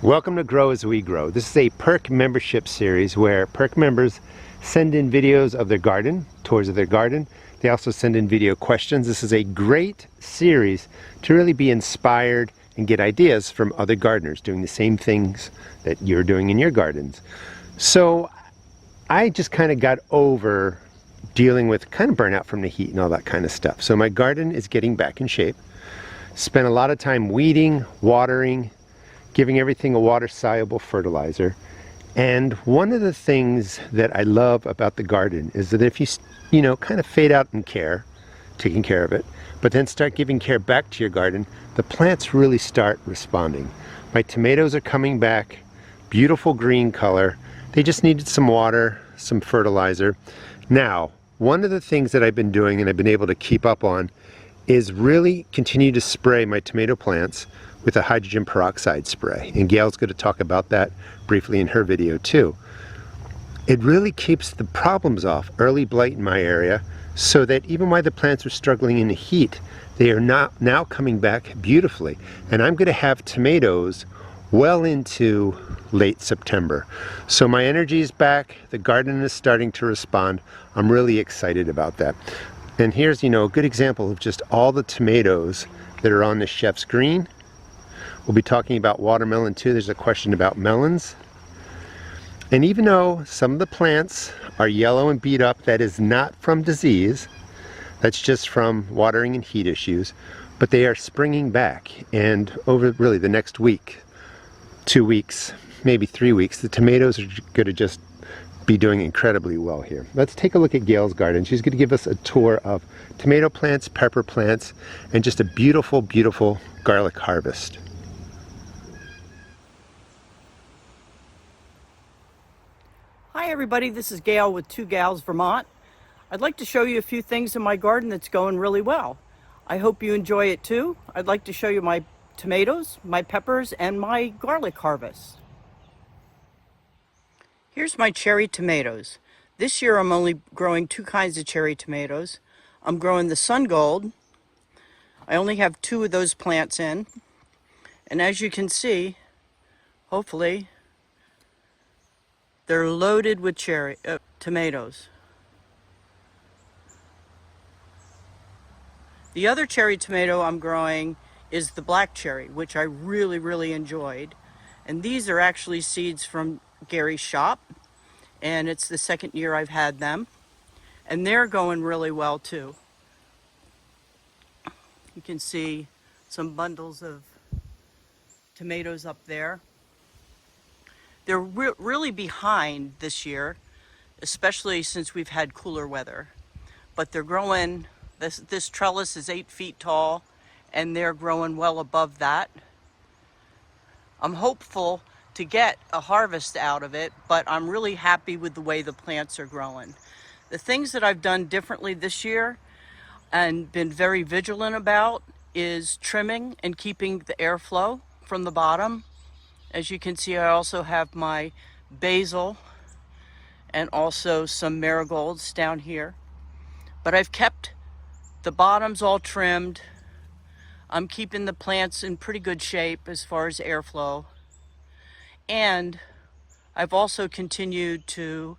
Welcome to Grow as We Grow. This is a Perk membership series where Perk members send in videos of their garden, tours of their garden. They also send in video questions. This is a great series to really be inspired and get ideas from other gardeners doing the same things that you're doing in your gardens. So I just kind of got over dealing with kind of burnout from the heat and all that kind of stuff. So my garden is getting back in shape. Spent a lot of time weeding, watering, giving everything a water-soluble fertilizer. And one of the things that I love about the garden is that if you kind of fade out in care, taking care of it, but then start giving care back to your garden, the plants really start responding. My tomatoes are coming back, beautiful green color. They just needed some water, some fertilizer. Now, one of the things that I've been doing and I've been able to keep up on is really continue to spray my tomato plants with a hydrogen peroxide spray. And Gail's going to talk about that briefly in her video too. It really keeps the problems off, early blight in my area, so that even while the plants are struggling in the heat, they are now coming back beautifully. And I'm going to have tomatoes well into late September. So my energy is back, the garden is starting to respond. I'm really excited about that. And here's, a good example of just all the tomatoes that are on the chef's green. We'll be talking about watermelon too. There's a question about melons. And even though some of the plants are yellow and beat up, that is not from disease. That's just from watering and heat issues. But they are springing back. And over really the next week, 2 weeks, maybe 3 weeks, the tomatoes are going to just be doing incredibly well here. Let's take a look at Gail's garden. She's going to give us a tour of tomato plants, pepper plants, and just a beautiful, beautiful garlic harvest. Hi everybody, this is Gail with Two Gals Vermont. I'd like to show you a few things in my garden that's going really well. I hope you enjoy it too. I'd like to show you my tomatoes, my peppers, and my garlic harvest. Here's my cherry tomatoes. This year I'm only growing two kinds of cherry tomatoes. I'm growing the Sun Gold. I only have 2 of those plants in. And as you can see, hopefully, they're loaded with cherry tomatoes. The other cherry tomato I'm growing is the black cherry, which I really, really enjoyed. And these are actually seeds from Gary's shop. And it's the 2nd year I've had them. And they're going really well too. You can see some bundles of tomatoes up there. They're really behind this year, especially since we've had cooler weather. But they're growing, this trellis is 8 feet tall, and they're growing well above that. I'm hopeful to get a harvest out of it, but I'm really happy with the way the plants are growing. The things that I've done differently this year and been very vigilant about is trimming and keeping the airflow from the bottom. As you can see, I also have my basil and also some marigolds down here. But I've kept the bottoms all trimmed. I'm keeping the plants in pretty good shape as far as airflow. And I've also continued to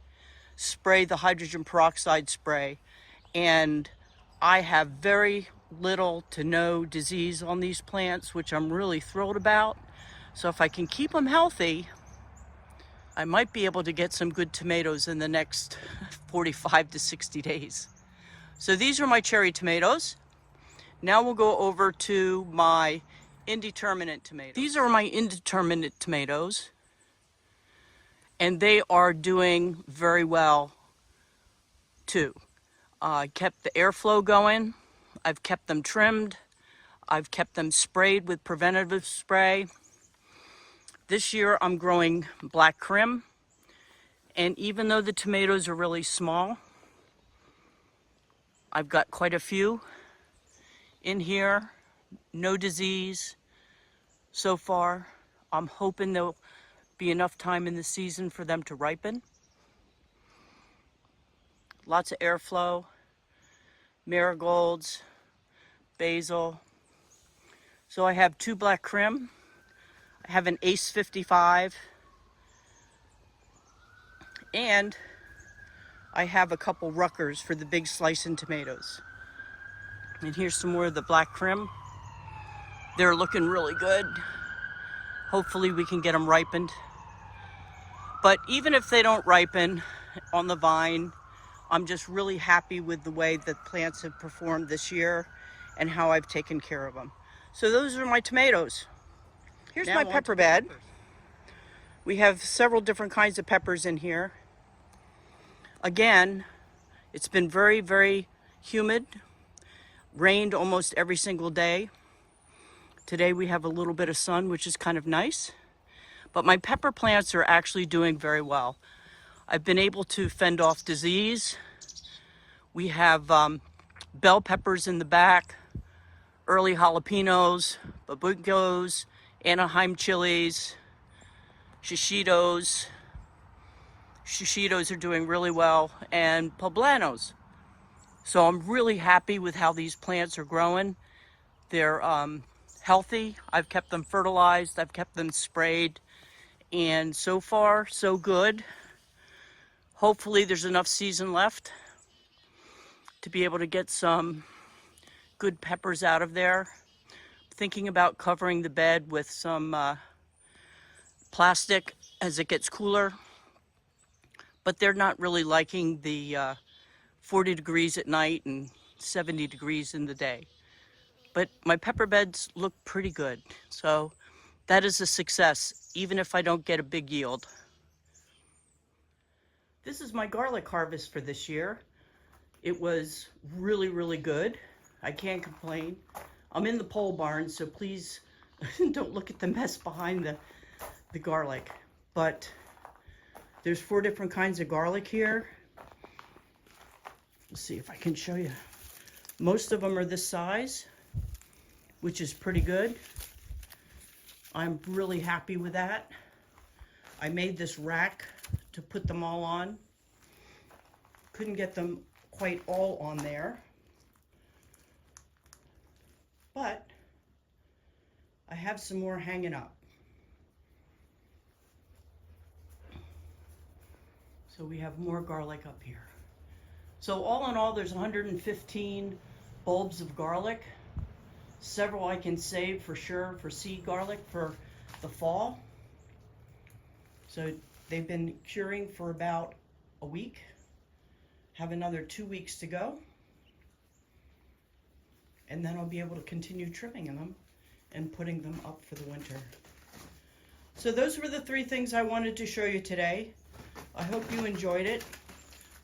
spray the hydrogen peroxide spray. And I have very little to no disease on these plants, which I'm really thrilled about. So if I can keep them healthy, I might be able to get some good tomatoes in the next 45 to 60 days. So these are my cherry tomatoes. Now we'll go over to my indeterminate tomatoes. These are my indeterminate tomatoes, and they are doing very well too. I kept the airflow going. I've kept them trimmed. I've kept them sprayed with preventative spray. This year I'm growing black crim, and even though the tomatoes are really small, I've got quite a few in here, no disease so far. I'm hoping there'll be enough time in the season for them to ripen. Lots of airflow, marigolds, basil. So I have 2 black crim. I have an Ace 55, and I have a couple Ruckers for the big slicing tomatoes. And here's some more of the black crim. They're looking really good. Hopefully we can get them ripened. But even if they don't ripen on the vine, I'm just really happy with the way that plants have performed this year and how I've taken care of them. So those are my tomatoes. Here's my pepper bed. We have several different kinds of peppers in here. Again, it's been very, very humid. Rained almost every single day. Today we have a little bit of sun, which is kind of nice. But my pepper plants are actually doing very well. I've been able to fend off disease. We have bell peppers in the back, early jalapenos, babucos, Anaheim chilies, shishitos. Shishitos are doing really well, and poblanos. So I'm really happy with how these plants are growing. They're healthy. I've kept them fertilized. I've kept them sprayed. And so far, so good. Hopefully there's enough season left to be able to get some good peppers out of there. Thinking about covering the bed with some plastic as it gets cooler. But they're not really liking the 40 degrees at night and 70 degrees in the day. But my pepper beds look pretty good. So that is a success, even if I don't get a big yield. This is my garlic harvest for this year. It was really, really good. I can't complain. I'm in the pole barn, so please don't look at the mess behind the garlic. But there's 4 different kinds of garlic here. Let's see if I can show you. Most of them are this size, which is pretty good. I'm really happy with that. I made this rack to put them all on. Couldn't get them quite all on there. But I have some more hanging up. So we have more garlic up here. So all in all, there's 115 bulbs of garlic. Several I can save for sure for seed garlic for the fall. So they've been curing for about a week. Have another 2 weeks to go. And then I'll be able to continue trimming them and putting them up for the winter. So those were the 3 things I wanted to show you today. I hope you enjoyed it.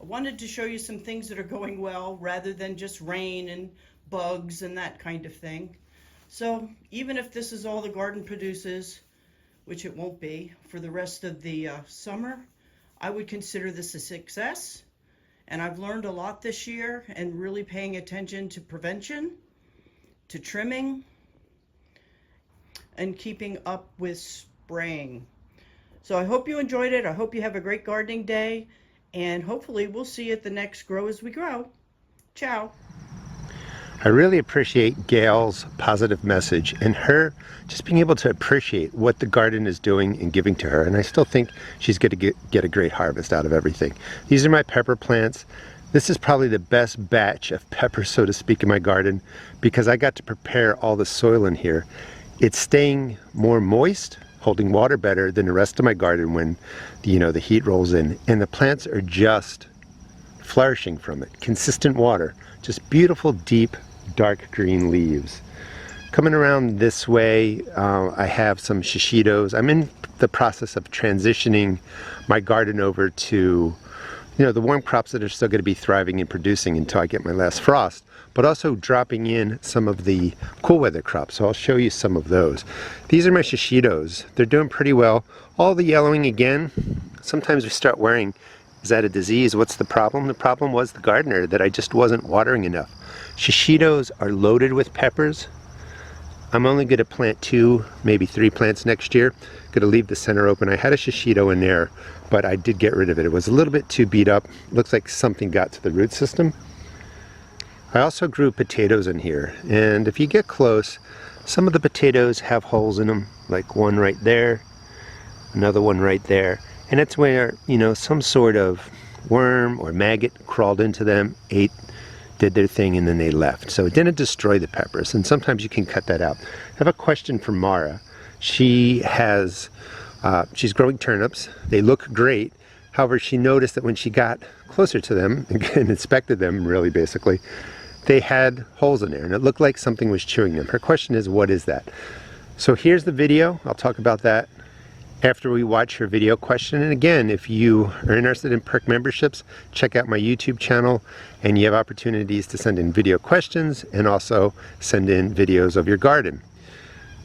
I wanted to show you some things that are going well rather than just rain and bugs and that kind of thing. So even if this is all the garden produces, which it won't be for the rest of the summer, I would consider this a success. And I've learned a lot this year and really paying attention to prevention, to trimming, and keeping up with spraying. So I hope you enjoyed it. I hope you have a great gardening day, and hopefully we'll see you at the next Grow As We Grow. Ciao. I really appreciate Gail's positive message and her just being able to appreciate what the garden is doing and giving to her. And I still think she's going to get a great harvest out of everything. These are my pepper plants. This is probably the best batch of peppers, so to speak, in my garden because I got to prepare all the soil in here. It's staying more moist, holding water better than the rest of my garden when the heat rolls in. And the plants are just flourishing from it. Consistent water, just beautiful, deep, dark green leaves. Coming around this way, I have some shishitos. I'm in the process of transitioning my garden over to the warm crops that are still going to be thriving and producing until I get my last frost, but also dropping in some of the cool weather crops. So I'll show you some of those. These are my shishitos. They're doing pretty well. All the yellowing again. Sometimes we start worrying, is that a disease? What's the problem? The problem was the gardener, that I just wasn't watering enough. Shishitos are loaded with peppers. I'm only going to plant 2, maybe 3 plants next year. Going to leave the center open. I had a shishito in there, but I did get rid of it. It was a little bit too beat up. Looks like something got to the root system. I also grew potatoes in here, and if you get close, Some of the potatoes have holes in them, like one right there, another one right there. And that's where, you know, some sort of worm or maggot crawled into them, ate, did their thing, and then they left. So it didn't destroy the peppers, and sometimes you can cut that out. I have a question for Mara. She has, she's growing turnips. They look great. However, she noticed that when she got closer to them and inspected them, really basically, they had holes in there, and it looked like something was chewing them. Her question is, what is that? So here's the video. I'll talk about that after we watch her video question. And again, if you are interested in Perk memberships, check out my YouTube channel, and you have opportunities to send in video questions and also send in videos of your garden.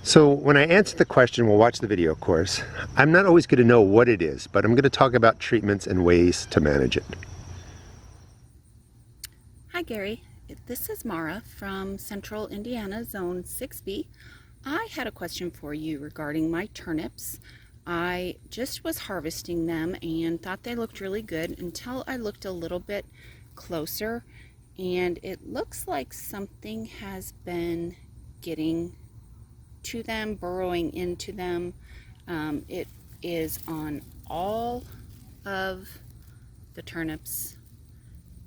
So when I answer the question, we'll watch the video, of course. I'm not always going to know what it is, but I'm going to talk about treatments and ways to manage it. Hi Gary, this is Mara from Central Indiana, Zone 6B. I had a question for you regarding my turnips. I just was harvesting them and thought they looked really good until I looked a little bit closer, and it looks like something has been getting to them, burrowing into them. It is on all of the turnips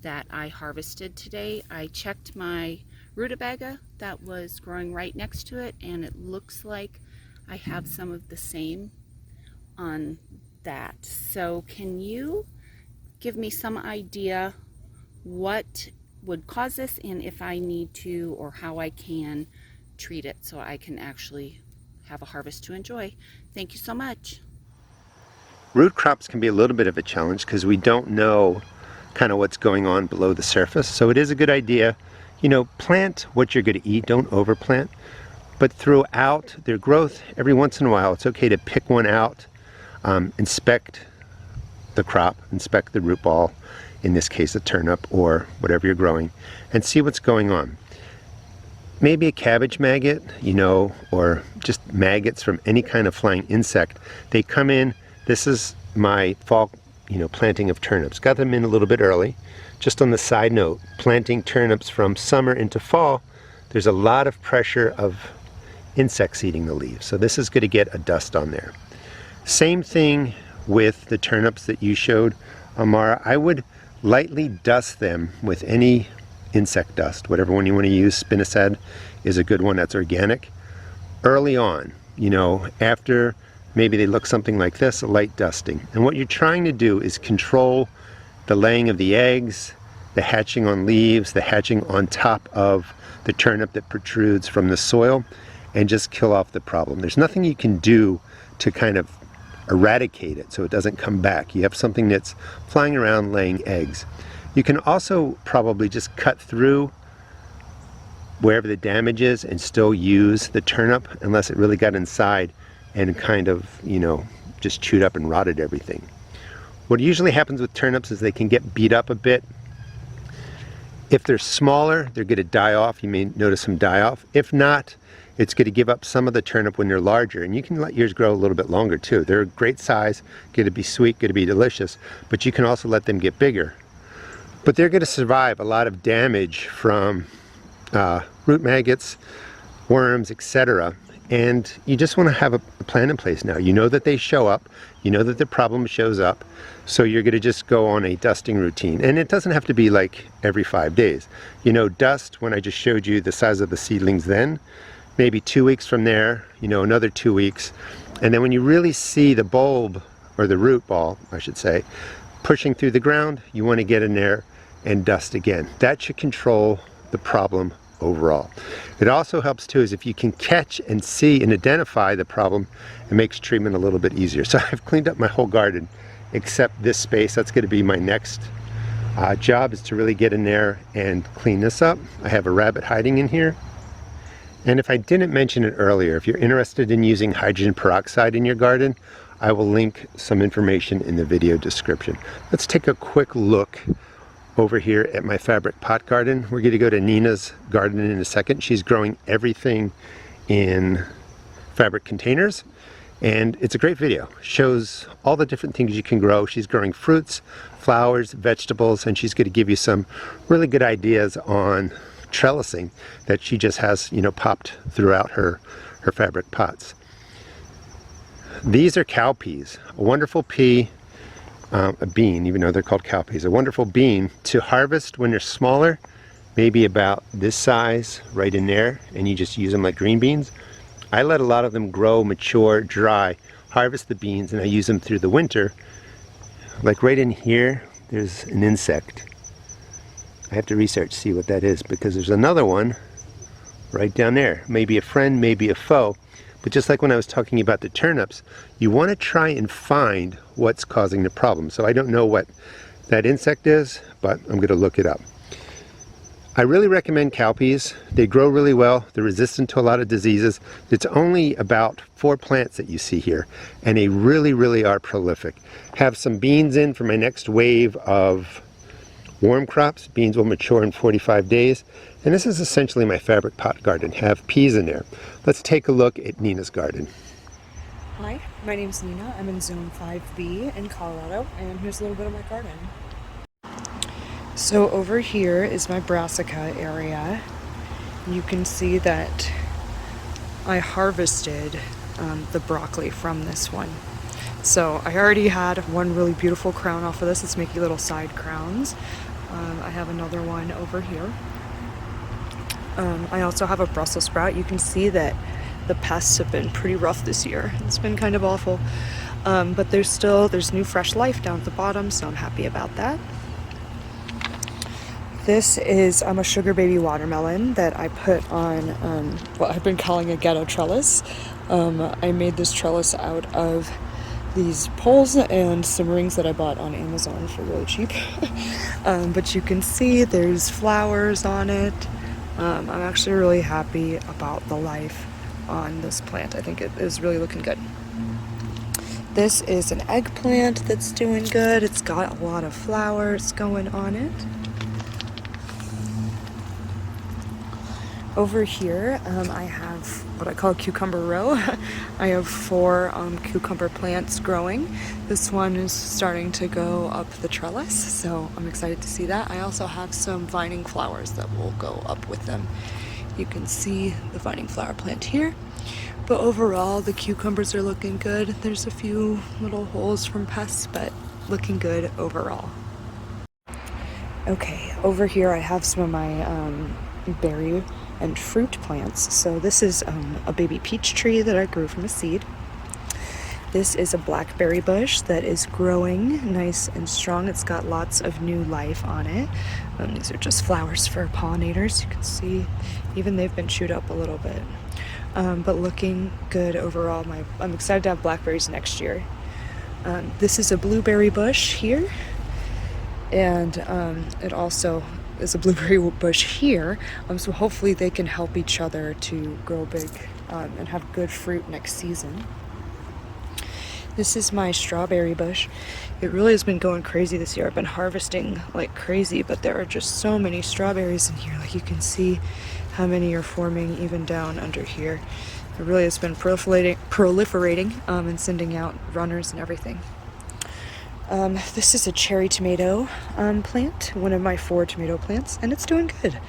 that I harvested today. I checked my rutabaga that was growing right next to it, and it looks like I have some of the same on that. So can you give me some idea what would cause this, and if I need to, or how I can treat it so I can actually have a harvest to enjoy? Thank you so much. Root crops can be a little bit of a challenge because we don't know kind of what's going on below the surface. So it is a good idea, you know, plant what you're going to eat, don't overplant. But throughout their growth, every once in a while, it's okay to pick one out, inspect the crop, inspect the root ball, in this case a turnip or whatever you're growing, and see what's going on. Maybe a cabbage maggot, you know, or just maggots from any kind of flying insect. They come in. This is my fall, you know, planting of turnips. Got them in a little bit early. Just on the side note, planting turnips from summer into fall, there's a lot of pressure of insects eating the leaves. So this is going to get a dust on there. Same thing with the turnips that you showed, Amara. I would lightly dust them with any insect dust, whatever one you want to use. Spinosad is a good one that's organic. Early on, you know, after maybe they look something like this, a light dusting. And what you're trying to do is control the laying of the eggs, the hatching on leaves, the hatching on top of the turnip that protrudes from the soil, and just kill off the problem. There's nothing you can do to kind of eradicate it so it doesn't come back. You have something that's flying around laying eggs. You can also probably just cut through wherever the damage is and still use the turnip, unless it really got inside and kind of, you know, just chewed up and rotted everything. What usually happens with turnips is they can get beat up a bit. If they're smaller, they're going to die off. You may notice some die off. If not, it's going to give up some of the turnip when they're larger, and you can let yours grow a little bit longer too. They're a great size, going to be sweet, going to be delicious, but you can also let them get bigger. But they're going to survive a lot of damage from root maggots, worms, etc. And you just want to have a plan in place now. You know that they show up, you know that the problem shows up, so you're going to just go on a dusting routine. And it doesn't have to be like every 5 days. You know, dust, when I just showed you the size of the seedlings then, maybe 2 weeks from there, you know, another 2 weeks. And then when you really see the bulb, or the root ball, I should say, pushing through the ground, you want to get in there and dust again. That should control the problem overall. It also helps too is if you can catch and see and identify the problem, it makes treatment a little bit easier. So I've cleaned up my whole garden except this space. That's going to be my next job, is to really get in there and clean this up. I have a rabbit hiding in here. And if I didn't mention it earlier, if you're interested in using hydrogen peroxide in your garden, I will link some information in the video description. Let's take a quick look over here at my fabric pot garden. We're going to go to Nina's garden in a second. She's growing everything in fabric containers, and it's a great video. Shows all the different things you can grow. She's growing fruits, flowers, vegetables, and she's going to give you some really good ideas on trellising that she just has, you know, popped throughout her fabric pots. These are cowpeas, a wonderful pea, a bean, even though they're called cowpeas, a wonderful bean to harvest when they're smaller, maybe about this size right in there, and you just use them like green beans. I let a lot of them grow, mature, dry, harvest the beans, and I use them through the winter. Like right in here, there's an insect. I have to research, see what that is, because there's another one right down there. Maybe a friend, maybe a foe. But just like when I was talking about the turnips, you want to try and find what's causing the problem. So I don't know what that insect is, but I'm going to look it up. I really recommend cowpeas. They grow really well. They're resistant to a lot of diseases. It's only about 4 plants that you see here, and they really, really are prolific. Have some beans in for my next wave of warm crops. Beans will mature in 45 days. And this is essentially my fabric pot garden. Have peas in there. Let's take a look at Nina's garden. Hi, my name's Nina. I'm in Zone 5B in Colorado, and here's a little bit of my garden. So over here is my brassica area. You can see that I harvested the broccoli from this one. So I already had one really beautiful crown off of this. It's making little side crowns. I have another one over here. I also have a Brussels sprout. You can see that the pests have been pretty rough this year. It's been kind of awful. But there's new fresh life down at the bottom, so I'm happy about that. This is a sugar baby watermelon that I put on what I've been calling a ghetto trellis. I made this trellis out of these poles and some rings that I bought on Amazon for really cheap. But you can see there's flowers on it. I'm actually really happy about the life on this plant. I think it is really looking good. This is an eggplant that's doing good. It's got a lot of flowers going on it. Over here, I have what I call a cucumber row. I have 4 cucumber plants growing. This one is starting to go up the trellis, so I'm excited to see that. I also have some vining flowers that will go up with them. You can see the vining flower plant here. But overall, the cucumbers are looking good. There's a few little holes from pests, but looking good overall. Okay, over here I have some of my berry and fruit plants. So this is a baby peach tree that I grew from a seed. This is a blackberry bush that is growing nice and strong. It's got lots of new life on it. These are just flowers for pollinators. You can see even they've been chewed up a little bit. But looking good overall. I'm excited to have blackberries next year. This is a blueberry bush here, and it also is a blueberry bush here, so hopefully they can help each other to grow big and have good fruit next season. This is my strawberry bush. It really has been going crazy this year. I've been harvesting like crazy, but there are just so many strawberries in here. Like you can see how many are forming even down under here. It really has been proliferating and sending out runners and everything. This is a cherry tomato plant, one of my 4 tomato plants, and it's doing good.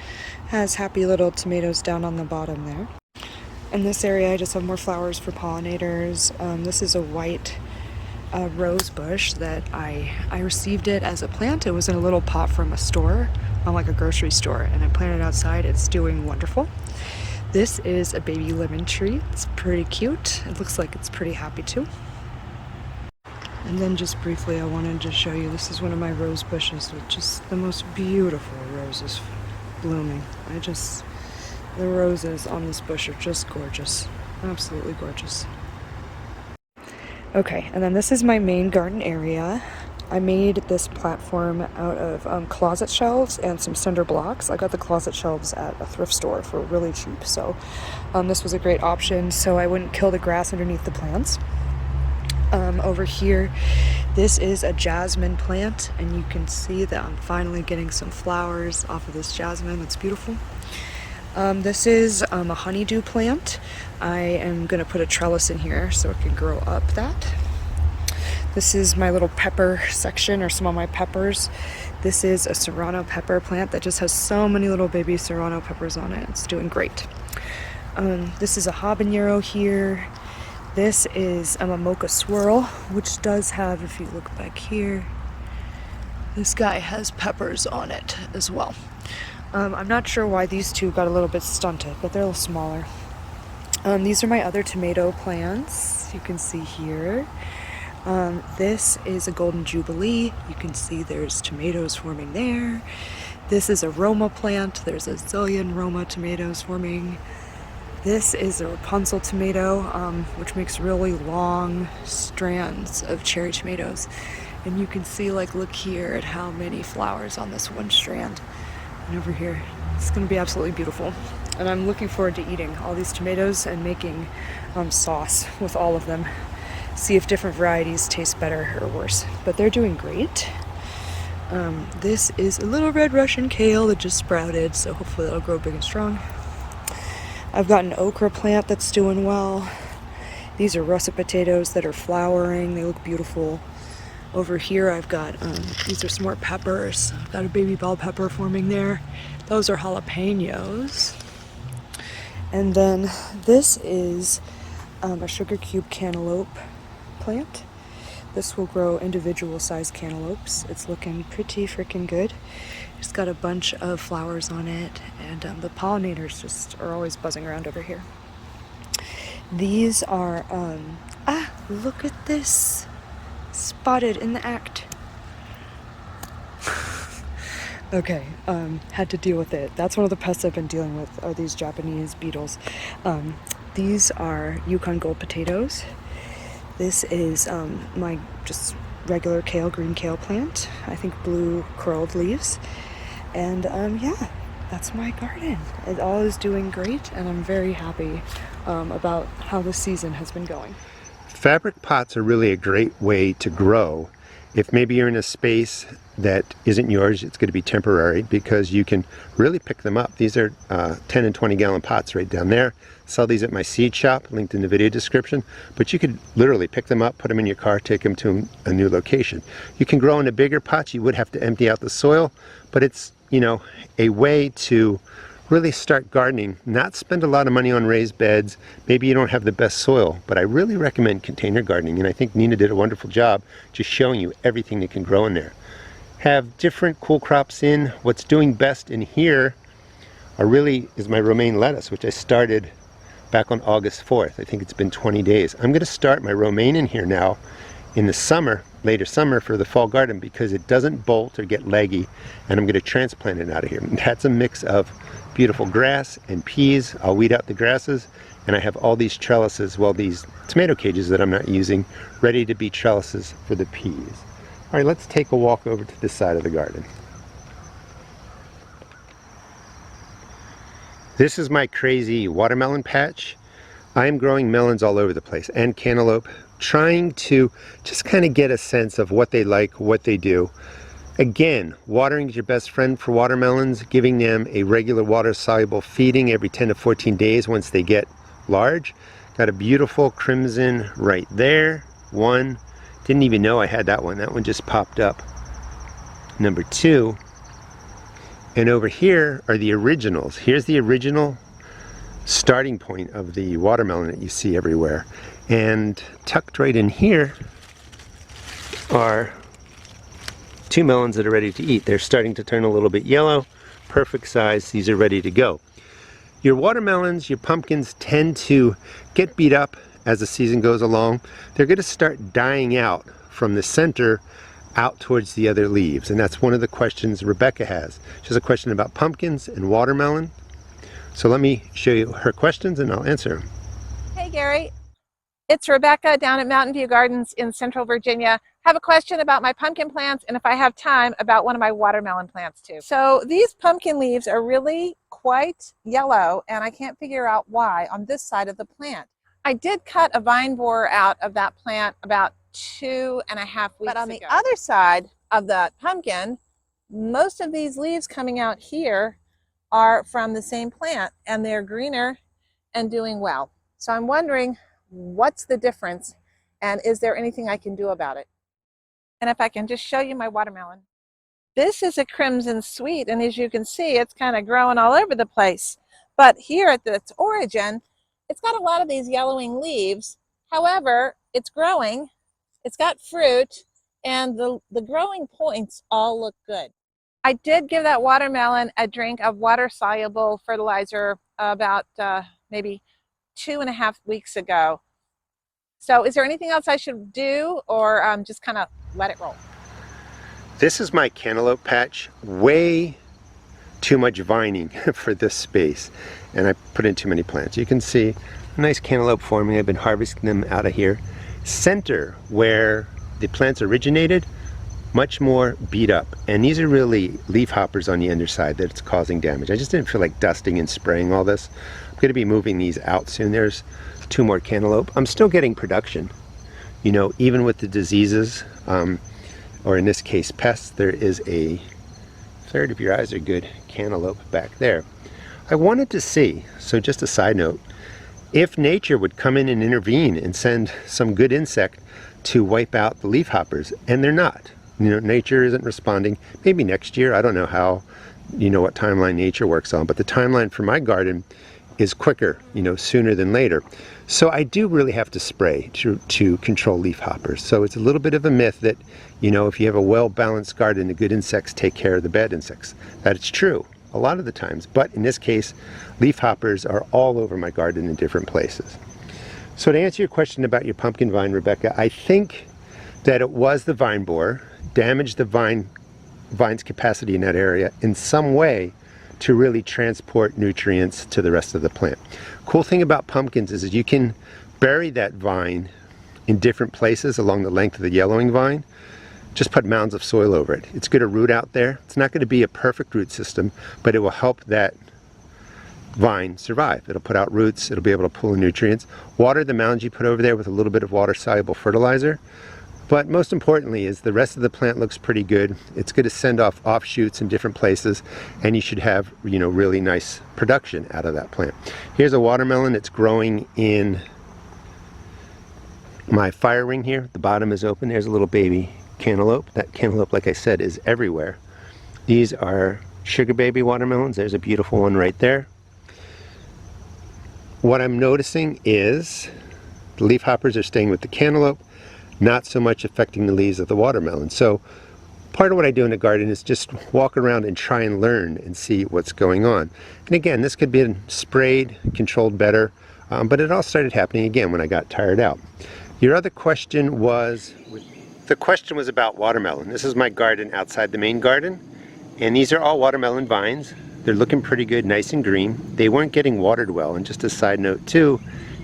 Has happy little tomatoes down on the bottom there. In this area, I just have more flowers for pollinators. This is a white rose bush that I received it as a plant. It was in a little pot from a store, like a grocery store, and I planted it outside. It's doing wonderful. This is a baby lemon tree. It's pretty cute. It looks like it's pretty happy too. And then just briefly, I wanted to show you, this is one of my rose bushes with just the most beautiful roses blooming. The roses on this bush are just gorgeous. Absolutely gorgeous. Okay, and then this is my main garden area. I made this platform out of closet shelves and some cinder blocks. I got the closet shelves at a thrift store for really cheap, so this was a great option so I wouldn't kill the grass underneath the plants. Over here, this is a jasmine plant, and you can see that I'm finally getting some flowers off of this jasmine. It's beautiful. This is a honeydew plant. I am going to put a trellis in here so it can grow up that. This is my little pepper section, or some of my peppers. This is a serrano pepper plant that just has so many little baby serrano peppers on it. It's doing great. This is a habanero here. This is a mocha swirl, which does have, if you look back here, this guy has peppers on it as well. I'm not sure why these two got a little bit stunted, but they're a little smaller. These are my other tomato plants, you can see here. This is a golden jubilee. You can see there's tomatoes forming there. This is a Roma plant. There's a zillion Roma tomatoes forming. This is a Rapunzel tomato, which makes really long strands of cherry tomatoes. And you can see, like, look here at how many flowers on this one strand. And over here, it's going to be absolutely beautiful. And I'm looking forward to eating all these tomatoes and making sauce with all of them. See if different varieties taste better or worse. But they're doing great. This is a little red Russian kale that just sprouted, so hopefully it'll grow big and strong. I've got an okra plant that's doing well. These are russet potatoes that are flowering. They look beautiful. Over here I've got, these are some more peppers. I've got a baby bell pepper forming there. Those are jalapenos. And then this is a sugar cube cantaloupe plant. This will grow individual sized cantaloupes. It's looking pretty freaking good. It's got a bunch of flowers on it, and the pollinators just are always buzzing around over here. These are, look at this. Spotted in the act. Okay, had to deal with it. That's one of the pests I've been dealing with, are these Japanese beetles. These are Yukon gold potatoes. This is my just regular kale, green kale plant. I think blue curled leaves. And yeah, that's my garden. It all is doing great, and I'm very happy about how this season has been going. Fabric pots are really a great way to grow. If maybe you're in a space that isn't yours, it's going to be temporary, because you can really pick them up. These are 10 and 20 gallon pots right down there. Sell these at my seed shop, linked in the video description. But you could literally pick them up, put them in your car, take them to a new location. You can grow in a bigger pot. You would have to empty out the soil, but it's, you know, a way to really start gardening, not spend a lot of money on raised beds. Maybe you don't have the best soil, but I really recommend container gardening, and I think Nina did a wonderful job just showing you everything that can grow in there. Have different cool crops in. What's doing best in here is my romaine lettuce, which I started back on August 4th. I think it's been 20 days. I'm going to start my romaine in here now in the summer, later summer, for the fall garden, because it doesn't bolt or get leggy, and I'm going to transplant it out of here. And that's a mix of beautiful grass and peas. I'll weed out the grasses, and I have all these trellises, well, these tomato cages that I'm not using, ready to be trellises for the peas. All right, let's take a walk over to this side of the garden. This is my crazy watermelon patch. I am growing melons all over the place, and cantaloupe, trying to just kind of get a sense of what they like, what they do. Again, watering is your best friend for watermelons, giving them a regular water-soluble feeding every 10 to 14 days once they get large. Got a beautiful crimson right there. One. Didn't even know I had that one. That one just popped up. Number 2. And over here are the originals. Here's the original starting point of the watermelon that you see everywhere. And tucked right in here are 2 melons that are ready to eat. They're starting to turn a little bit yellow. Perfect size. These are ready to go. Your watermelons, your pumpkins tend to get beat up as the season goes along. They're going to start dying out from the center out towards the other leaves. And that's one of the questions Rebecca has. She has a question about pumpkins and watermelon. So let me show you her questions and I'll answer them. Hey Gary, it's Rebecca down at Mountain View Gardens in Central Virginia. I have a question about my pumpkin plants, and if I have time, about one of my watermelon plants too. So these pumpkin leaves are really quite yellow, and I can't figure out why on this side of the plant. I did cut a vine borer out of that plant about 2.5 weeks ago. But on the other side of the pumpkin, most of these leaves coming out here are from the same plant, and they're greener and doing well. So I'm wondering, what's the difference, and is there anything I can do about it? And if I can just show you my watermelon. This is a crimson sweet, and as you can see, it's kind of growing all over the place. But here at its origin, it's got a lot of these yellowing leaves. However, it's growing, it's got fruit, and the growing points all look good. I did give that watermelon a drink of water-soluble fertilizer about maybe 2.5 weeks ago. So is there anything else I should do, or just kind of let it roll? This is my cantaloupe patch. Way too much vining for this space, and I put in too many plants. You can see a nice cantaloupe forming. I've been harvesting them out of here. Center where the plants originated, much more beat up, and these are really leaf hoppers on the underside that's causing damage. I just didn't feel like dusting and spraying all this. I'm going to be moving these out soon. There's 2 more cantaloupe. I'm still getting production, you know, even with the diseases, or in this case pests. There is a third of your eyes are good cantaloupe back there. I wanted to see, so just a side note, if nature would come in and intervene and send some good insect to wipe out the leaf hoppers, and they're not. You know, nature isn't responding. Maybe next year, I don't know how, you know, what timeline nature works on, but the timeline for my garden is quicker, you know, sooner than later. So I do really have to spray to control leaf hoppers. So it's a little bit of a myth that, you know, if you have a well-balanced garden, the good insects take care of the bad insects. That's true a lot of the times, but in this case, leaf hoppers are all over my garden in different places. So to answer your question about your pumpkin vine, Rebecca, I think that it was the vine borer damaged the vine's capacity in that area in some way to really transport nutrients to the rest of the plant. Cool thing about pumpkins is that you can bury that vine in different places along the length of the yellowing vine. Just put mounds of soil over it. It's going to root out there. It's not going to be a perfect root system, but it will help that vine survive. It'll put out roots. It'll be able to pull in nutrients. Water the mounds you put over there with a little bit of water-soluble fertilizer. But most importantly is the rest of the plant looks pretty good. It's going to send off offshoots in different places, and you should have, you know, really nice production out of that plant. Here's a watermelon. It's growing in my fire ring here. The bottom is open. There's a little baby cantaloupe. That cantaloupe, like I said, is everywhere. These are sugar baby watermelons. There's a beautiful one right there. What I'm noticing is the leaf hoppers are staying with the cantaloupe, not so much affecting the leaves of the watermelon. So part of what I do in the garden is just walk around and try and learn and see what's going on. And again, this could be sprayed, controlled better, but it all started happening again when I got tired out. Your other question was, the question was about watermelon. This is my garden outside the main garden, and these are all watermelon vines. They're looking pretty good, nice and green. They weren't getting watered well. And just a side note too,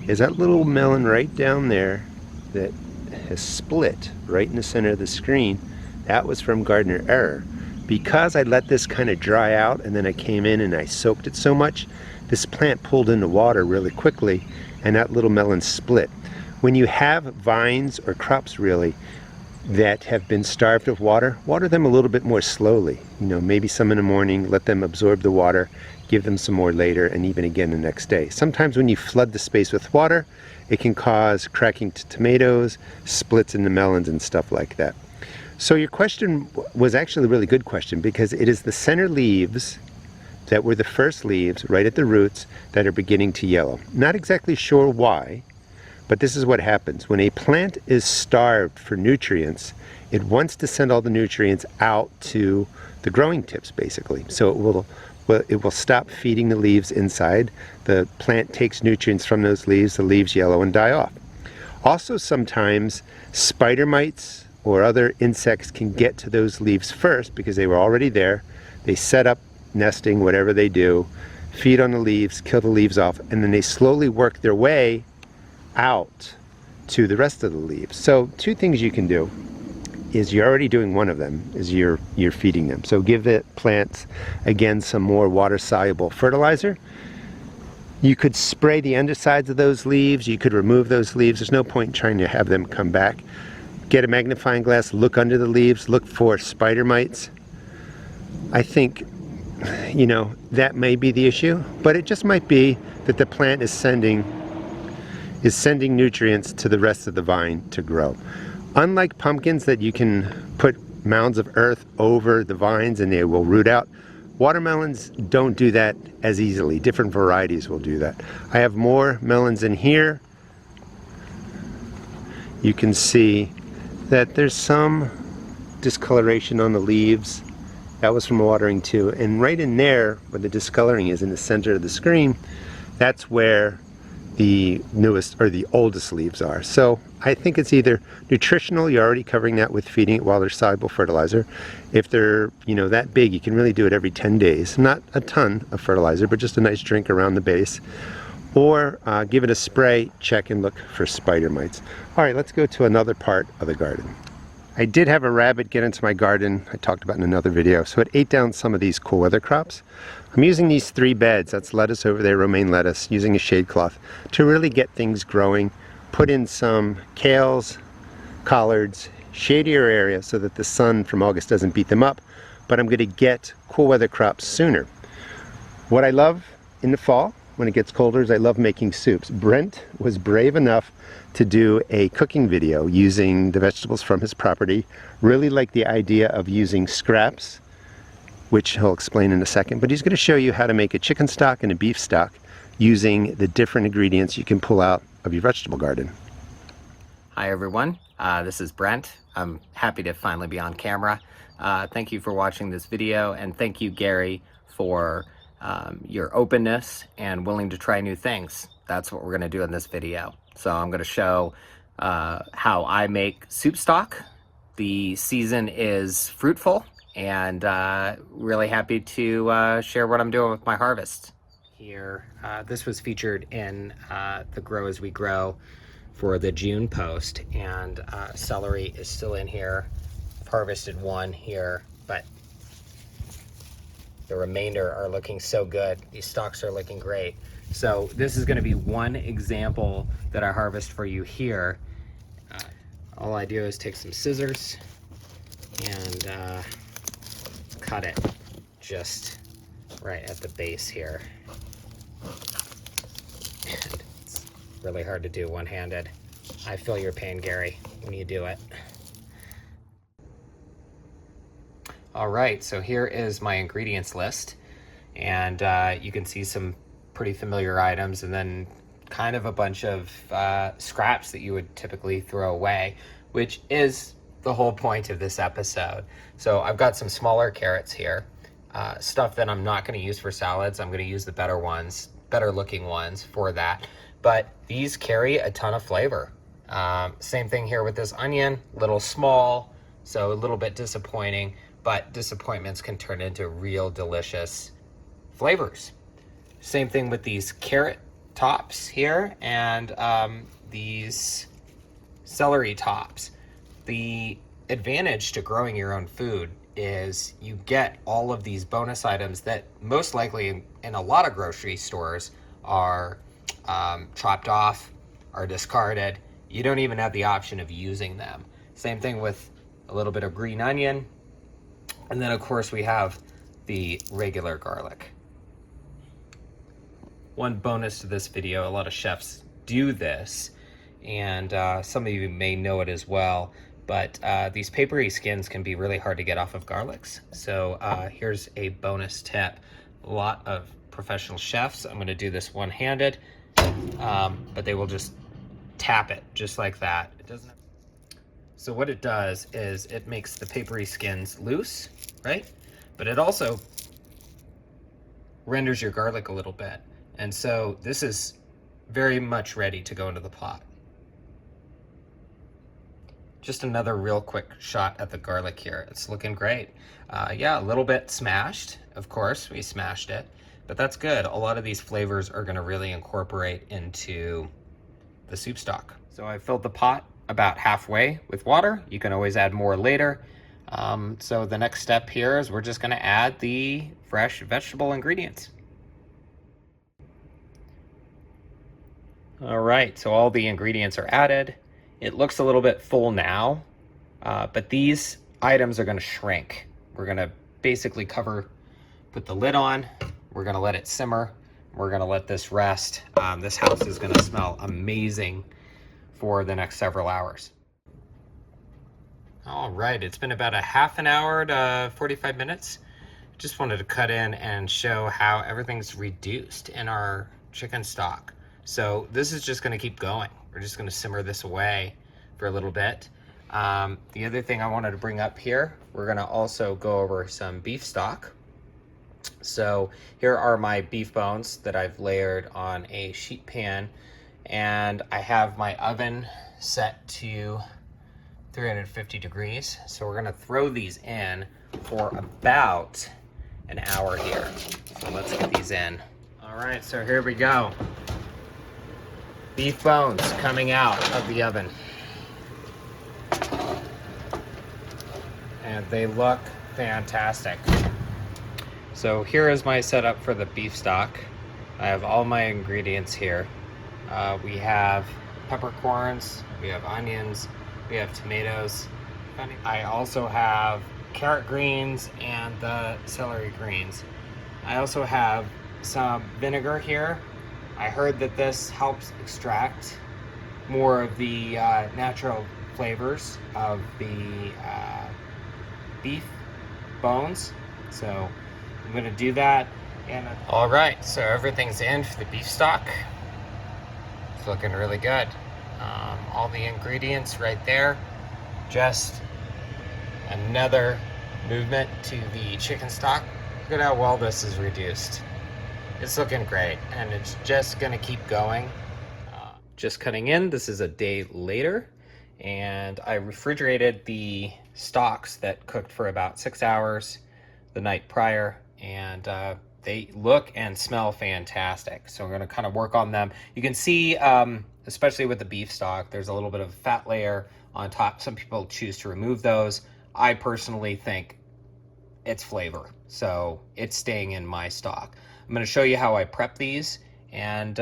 is that little melon right down there that has split right in the center of the screen, that was from gardener error. Because I let this kind of dry out and then I came in and I soaked it so much, this plant pulled in the water really quickly and that little melon split. When you have vines or crops really that have been starved of water, water them a little bit more slowly. You know, maybe some in the morning, let them absorb the water, give them some more later, and even again the next day. Sometimes when you flood the space with water, it can cause cracking to tomatoes, splits in the melons and stuff like that. So your question was actually a really good question, because it is the center leaves that were the first leaves right at the roots that are beginning to yellow. Not exactly sure why, but this is what happens. When a plant is starved for nutrients, it wants to send all the nutrients out to the growing tips basically. So it will stop feeding the leaves inside. The plant takes nutrients from those leaves, the leaves yellow and die off. Also sometimes spider mites or other insects can get to those leaves first because they were already there. They set up nesting, whatever they do, feed on the leaves, kill the leaves off, and then they slowly work their way out to the rest of the leaves. So 2 things you can do is you're already doing one of them, is you're feeding them. So give the plants, again, some more water-soluble fertilizer. You could spray the undersides of those leaves. You could remove those leaves. There's no point in trying to have them come back. Get a magnifying glass, look under the leaves, look for spider mites. I think, you know, that may be the issue, but it just might be that the plant is sending nutrients to the rest of the vine to grow. Unlike pumpkins that you can put mounds of earth over the vines and they will root out, watermelons don't do that as easily. Different varieties will do that. I have more melons in here. You can see that there's some discoloration on the leaves. That was from watering too. And right in there, where the discoloring is in the center of the screen, that's where the newest or the oldest leaves are. So I think it's either nutritional, you're already covering that with feeding it while they're soluble fertilizer. If they're, you know, that big, you can really do it every 10 days. Not a ton of fertilizer, but just a nice drink around the base. Or give it a spray, check and look for spider mites. All right, let's go to another part of the garden. I did have a rabbit get into my garden, I talked about in another video, so it ate down some of these cool weather crops. I'm using these 3 beds, that's lettuce over there, romaine lettuce, using a shade cloth to really get things growing. Put in some kales, collards, shadier area so that the sun from August doesn't beat them up, but I'm going to get cool weather crops sooner. What I love in the fall, when it gets colder, is I love making soups. Brent was brave enough to do a cooking video using the vegetables from his property. Really like the idea of using scraps, which he'll explain in a second, but he's going to show you how to make a chicken stock and a beef stock using the different ingredients you can pull out of your vegetable garden. Hi everyone, this is Brent. I'm happy to finally be on camera. Thank you for watching this video, and thank you, Gary, for your openness and willing to try new things. That's what we're going to do in this video. So I'm going to show how I make soup stock. The season is fruitful, and really happy to share what I'm doing with my harvest. Here, this was featured in the Grow As We Grow for the June post, and celery is still in here. I've harvested one here, but the remainder are looking so good. These stalks are looking great. So this is going to be one example that I harvest for you here. All I do is take some scissors and cut it just right at the base here. And it's really hard to do one-handed. I feel your pain, Gary, when you do it. All right, so here is my ingredients list, and you can see some pretty familiar items and then kind of a bunch of scraps that you would typically throw away, which is the whole point of this episode. So I've got some smaller carrots here, stuff that I'm not going to use for salads. I'm going to use the better ones, better looking ones for that, but these carry a ton of flavor. Same thing here with this onion, little small, so a little bit disappointing, but disappointments can turn into real delicious flavors. Same thing with these carrot tops here and these celery tops. The advantage to growing your own food is you get all of these bonus items that most likely in a lot of grocery stores are chopped off, are discarded. You don't even have the option of using them. Same thing with a little bit of green onion. And then of course we have the regular garlic. One bonus to this video, a lot of chefs do this, and some of you may know it as well, but these papery skins can be really hard to get off of garlics. So here's a bonus tip. A lot of professional chefs, I'm gonna do this one-handed, but they will just tap it just like that. It doesn't. So what it does is it makes the papery skins loose, right? But it also renders your garlic a little bit. And so this is very much ready to go into the pot. Just another real quick shot at the garlic here. It's looking great. Yeah, a little bit smashed. Of course, we smashed it, but that's good. A lot of these flavors are gonna really incorporate into the soup stock. So I filled the pot about halfway with water. You can always add more later. So the next step here is we're just gonna add the fresh vegetable ingredients. All right, so all the ingredients are added. It looks a little bit full now, but these items are gonna shrink. We're gonna basically put the lid on, we're gonna let it simmer, we're gonna let this rest. This house is gonna smell amazing for the next several hours. All right, it's been about a half an hour to 45 minutes. Just wanted to cut in and show how everything's reduced in our chicken stock. So this is just gonna keep going. We're just gonna simmer this away for a little bit. The other thing I wanted to bring up here, we're gonna also go over some beef stock. So here are my beef bones that I've layered on a sheet pan, and I have my oven set to 350 degrees. So we're gonna throw these in for about an hour here. So let's get these in. All right, so here we go. Beef bones coming out of the oven. And they look fantastic. So here is my setup for the beef stock. I have all my ingredients here. We have peppercorns, we have onions, we have tomatoes. I also have carrot greens and the celery greens. I also have some vinegar here. I heard that this helps extract more of the natural flavors of the beef bones. So I'm gonna do that. And all right, so everything's in for the beef stock. It's looking really good. All the ingredients right there. Just another movement to the chicken stock. Look at how well this is reduced. It's looking great, and it's just gonna keep going. Just cutting in, this is a day later, and I refrigerated the stocks that cooked for about 6 hours the night prior, and they look and smell fantastic. So we're gonna kind of work on them. You can see, especially with the beef stock, there's a little bit of a fat layer on top. Some people choose to remove those. I personally think it's flavor, so it's staying in my stock. I'm gonna show you how I prep these and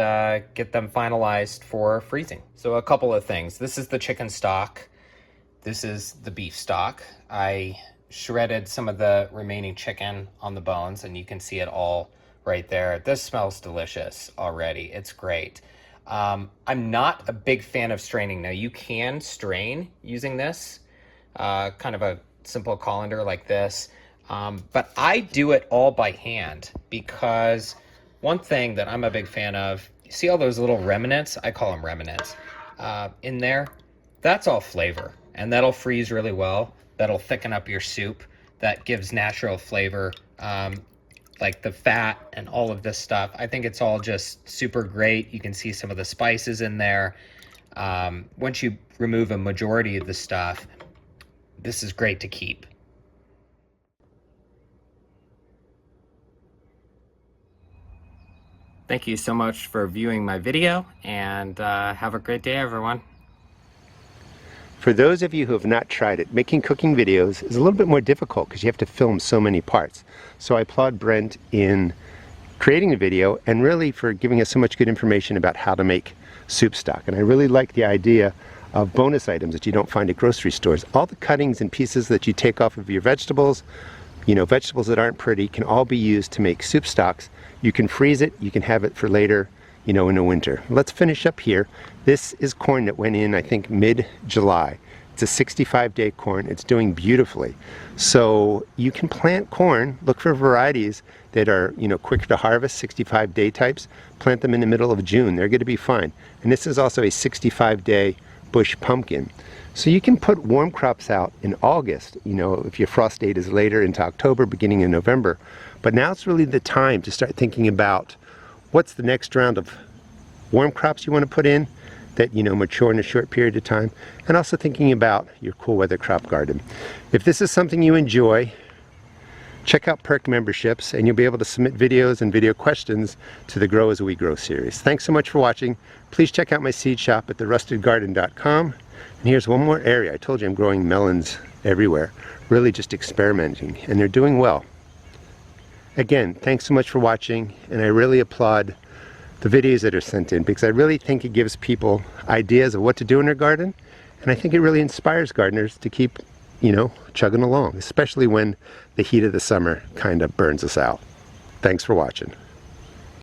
get them finalized for freezing. So a couple of things. This is the chicken stock. This is the beef stock. I shredded some of the remaining chicken on the bones, and you can see it all right there. This smells delicious already. It's great. I'm not a big fan of straining. Now you can strain using this, kind of a simple colander like this, but I do it all by hand because one thing that I'm a big fan of, you see all those little remnants? I call them remnants in there. That's all flavor, and that'll freeze really well. That'll thicken up your soup. That gives natural flavor, like the fat and all of this stuff. I think it's all just super great. You can see some of the spices in there. Once you remove a majority of the stuff, this is great to keep. Thank you so much for viewing my video, and have a great day, everyone. For those of you who have not tried it, making cooking videos is a little bit more difficult because you have to film so many parts. So I applaud Brent in creating the video and really for giving us so much good information about how to make soup stock. And I really like the idea of bonus items that you don't find at grocery stores. All the cuttings and pieces that you take off of your vegetables, you know, vegetables that aren't pretty, can all be used to make soup stocks. You can freeze it, you can have it for later, you know, in the winter. Let's finish up here. This is corn that went in, I think, mid-July. It's a 65-day corn. It's doing beautifully. So you can plant corn, look for varieties that are, you know, quicker to harvest, 65-day types. Plant them in the middle of June. They're going to be fine. And this is also a 65-day bush pumpkin. So you can put warm crops out in August, you know, if your frost date is later into October, beginning in November. But now it's really the time to start thinking about what's the next round of warm crops you want to put in that, you know, mature in a short period of time, and also thinking about your cool weather crop garden. If this is something you enjoy, check out Perk memberships and you'll be able to submit videos and video questions to the Grow As We Grow series. Thanks so much for watching. Please check out my seed shop at therustedgarden.com. And here's one more area. I told you I'm growing melons everywhere, really just experimenting, and they're doing well. Again, thanks so much for watching, and I really applaud the videos that are sent in because I really think it gives people ideas of what to do in their garden, and I think it really inspires gardeners to keep, you know, chugging along, especially when the heat of the summer kind of burns us out. Thanks for watching.